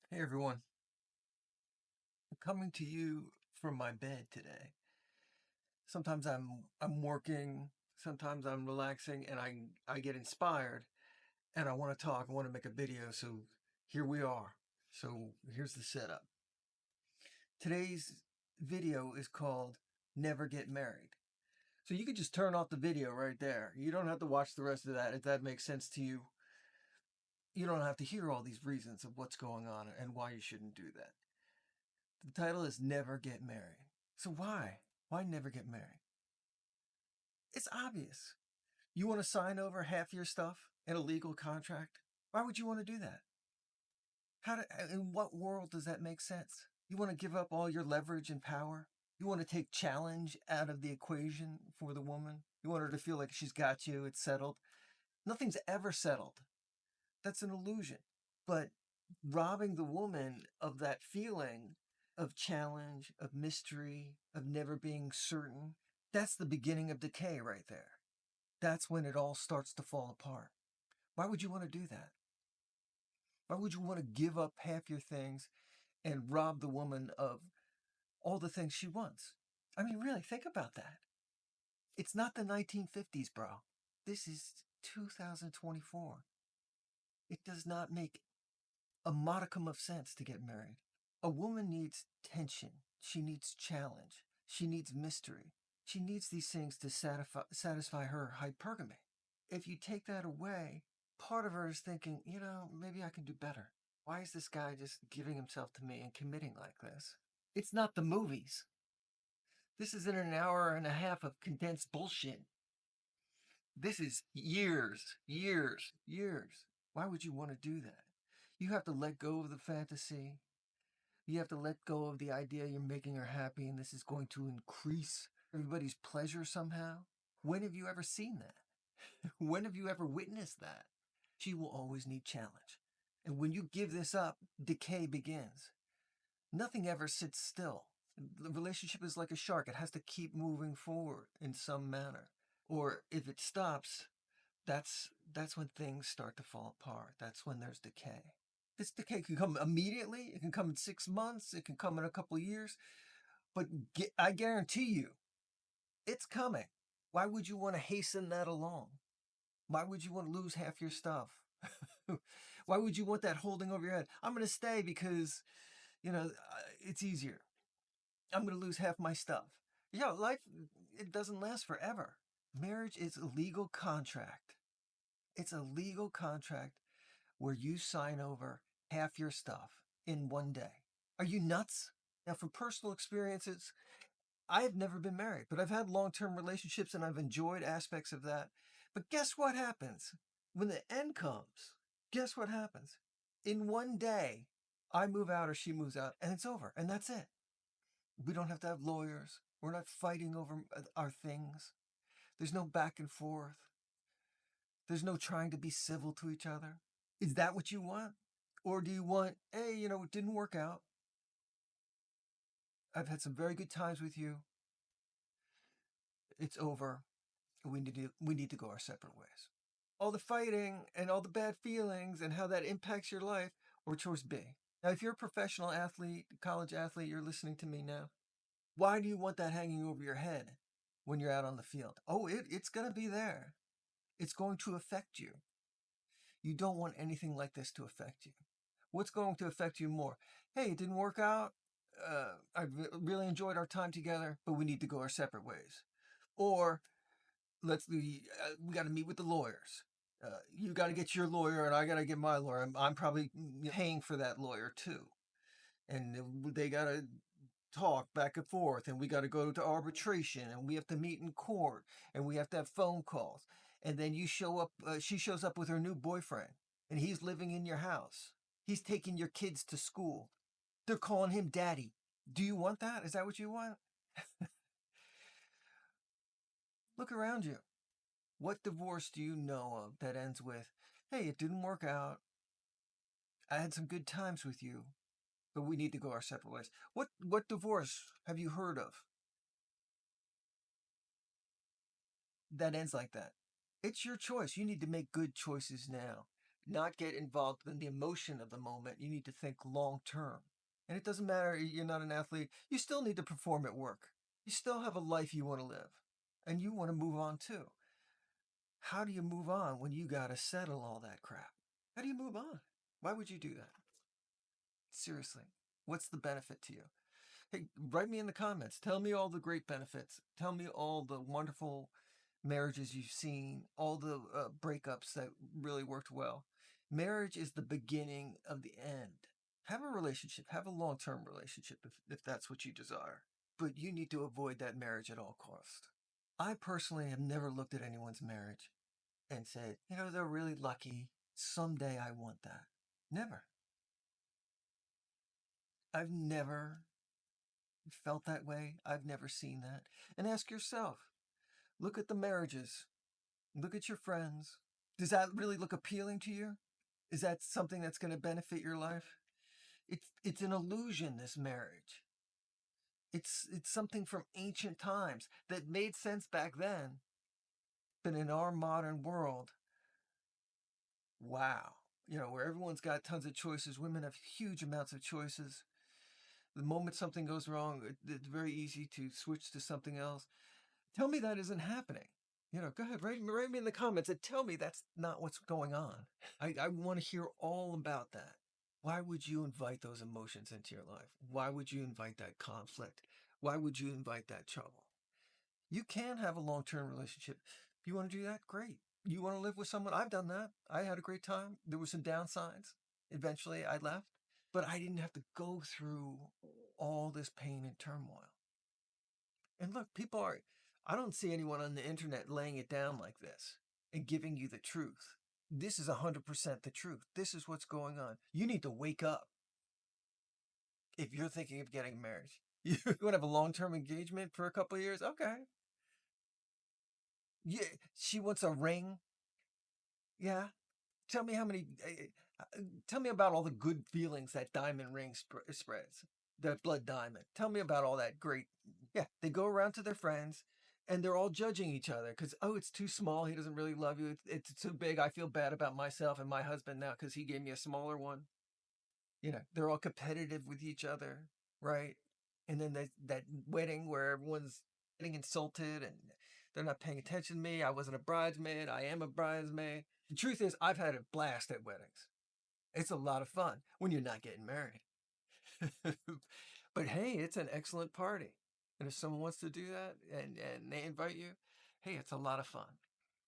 Hey everyone, I'm coming to you from my bed today. Sometimes I'm working, sometimes I'm relaxing and I get inspired and I want to talk, I want to make a video, so here we are. So here's the setup. Today's video is called Never Get Married. So you could just turn off the video right there. You don't have to watch the rest of that if that makes sense to you. You don't have to hear all these reasons of what's going on and why you shouldn't do that. The title is Never Get Married. So why? Why never get married? It's obvious. You want to sign over half your stuff in a legal contract? Why would you want to do that? In what world does that make sense? You want to give up all your leverage and power? You want to take challenge out of the equation for the woman? You want her to feel like she's got you, it's settled? Nothing's ever settled. That's an illusion. But robbing the woman of that feeling of challenge, of mystery, of never being certain, that's the beginning of decay right there. That's when it all starts to fall apart. Why would you want to do that? Why would you want to give up half your things and rob the woman of all the things she wants? I mean, really, think about that. It's not the 1950s, bro. This is 2024. It does not make a modicum of sense to get married. A woman needs tension. She needs challenge. She needs mystery. She needs these things to satisfy her hypergamy. If you take that away, part of her is thinking, maybe I can do better. Why is this guy just giving himself to me and committing like this? It's not the movies. This isn't an hour and a half of condensed bullshit. This is years, years, years. Why would you want to do that? You have to let go of the fantasy. You have to let go of the idea you're making her happy and this is going to increase everybody's pleasure somehow. When have you ever seen that? When have you ever witnessed that? She will always need challenge. And when you give this up, decay begins. Nothing ever sits still. The relationship is like a shark. It has to keep moving forward in some manner. Or if it stops, that's when things start to fall apart. That's when there's decay. This decay can come immediately. It can come in 6 months. It can come in a couple of years. But I guarantee you, it's coming. Why would you want to hasten that along? Why would you want to lose half your stuff? Why would you want that holding over your head? I'm going to stay because, it's easier. I'm going to lose half my stuff. Yeah, life, it doesn't last forever. Marriage is a legal contract. It's a legal contract where you sign over half your stuff in one day. Are you nuts? Now, from personal experiences, I've never been married, but I've had long-term relationships and I've enjoyed aspects of that. But guess what happens? When the end comes, guess what happens? In one day, I move out or she moves out and it's over and that's it. We don't have to have lawyers. We're not fighting over our things. There's no back and forth. There's no trying to be civil to each other. Is that what you want? Or do you want, hey, it didn't work out. I've had some very good times with you. It's over. We need to go our separate ways. All the fighting and all the bad feelings and how that impacts your life, or choice B. Now, if you're a professional athlete, college athlete, you're listening to me now. Why do you want that hanging over your head when you're out on the field? Oh, it's going to be there. It's going to affect you. You don't want anything like this to affect you. What's going to affect you more? Hey, it didn't work out. I really enjoyed our time together, but we need to go our separate ways. Or we got to meet with the lawyers. You got to get your lawyer, and I got to get my lawyer. I'm probably paying for that lawyer too, and they got to talk back and forth, and we got to go to arbitration, and we have to meet in court, and we have to have phone calls, and then you show up. She shows up with her new boyfriend, and he's living in your house. He's taking your kids to school. They're calling him daddy. Do you want that? Is that what you want? Look around you. What divorce do you know of that ends with, hey, it didn't work out. I had some good times with you, but we need to go our separate ways. What divorce have you heard of that ends like that? It's your choice. You need to make good choices now. not get involved in the emotion of the moment. You need to think long term. And it doesn't matter, you're not an athlete, you still need to perform at work. You still have a life you want to live, and you want to move on too. How do you move on when you got to settle all that crap? How do you move on? Why would you do that? Seriously, what's the benefit to you? Hey, write me in the comments. Tell me all the great benefits. Tell me all the wonderful marriages you've seen, all the breakups that really worked well. Marriage is the beginning of the end. Have a relationship, have a long term relationship if that's what you desire. But you need to avoid that marriage at all costs. I personally have never looked at anyone's marriage and said, they're really lucky. Someday I want that. Never. I've never felt that way. I've never seen that. And ask yourself, look at the marriages, look at your friends. Does that really look appealing to you? Is that something that's going to benefit your life? It's an illusion, this marriage. It's something from ancient times that made sense back then, but in our modern world, wow. Where everyone's got tons of choices, women have huge amounts of choices. The moment something goes wrong, it's very easy to switch to something else. Tell me that isn't happening. Go ahead, write me in the comments and tell me that's not what's going on. I want to hear all about that. Why would you invite those emotions into your life? Why would you invite that conflict? Why would you invite that trouble? You can have a long-term relationship. If you want to do that, great. You want to live with someone? I've done that. I had a great time. There were some downsides. Eventually, I left, but I didn't have to go through all this pain and turmoil. And look, I don't see anyone on the internet laying it down like this and giving you the truth. This is 100% the truth. This is what's going on. You need to wake up if you're thinking of getting married. You want to have a long-term engagement for a couple of years? Okay. Yeah, she wants a ring. Yeah. Tell me how many. Tell me about all the good feelings that diamond ring spreads. The blood diamond. Tell me about all that great. Yeah, they go around to their friends, and they're all judging each other because it's too small. He doesn't really love you. It's too big. I feel bad about myself and my husband now because he gave me a smaller one. They're all competitive with each other, right? And then that wedding where everyone's getting insulted and they're not paying attention to me. I wasn't a bridesmaid. I am a bridesmaid. The truth is, I've had a blast at weddings. It's a lot of fun when you're not getting married. But hey, it's an excellent party. And if someone wants to do that and they invite you, hey, it's a lot of fun.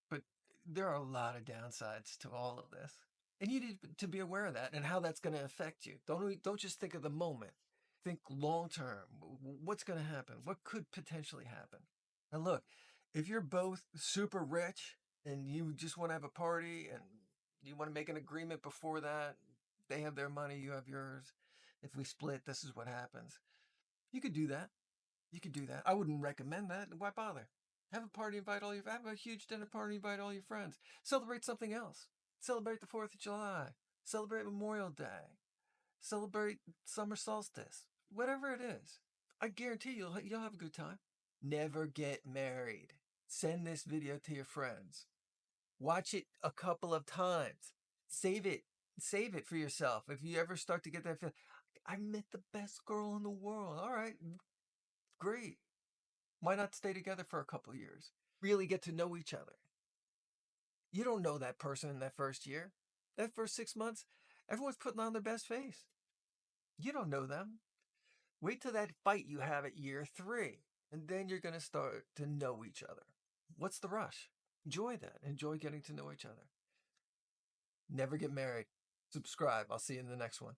But there are a lot of downsides to all of this. And you need to be aware of that and how that's going to affect you. Don't just think of the moment. Think long term. What's going to happen? What could potentially happen? And look, if you're both super rich and you just want to have a party and you want to make an agreement before that, they have their money, you have yours. If we split, this is what happens. You could do that. You could do that. I wouldn't recommend that. Why bother? Have a party, have a huge dinner party, invite all your friends. Celebrate something else. Celebrate the 4th of July. Celebrate Memorial Day. Celebrate summer solstice. Whatever it is. I guarantee you'll have a good time. Never get married. Send this video to your friends. Watch it a couple of times. Save it. Save it for yourself. If you ever start to get that feeling, I met the best girl in the world. All right, great. Why not stay together for a couple of years? Really get to know each other. You don't know that person in that first year. That first 6 months, everyone's putting on their best face. You don't know them. Wait till that fight you have at year 3, and then you're going to start to know each other. What's the rush? Enjoy that. Enjoy getting to know each other. Never get married. Subscribe. I'll see you in the next one.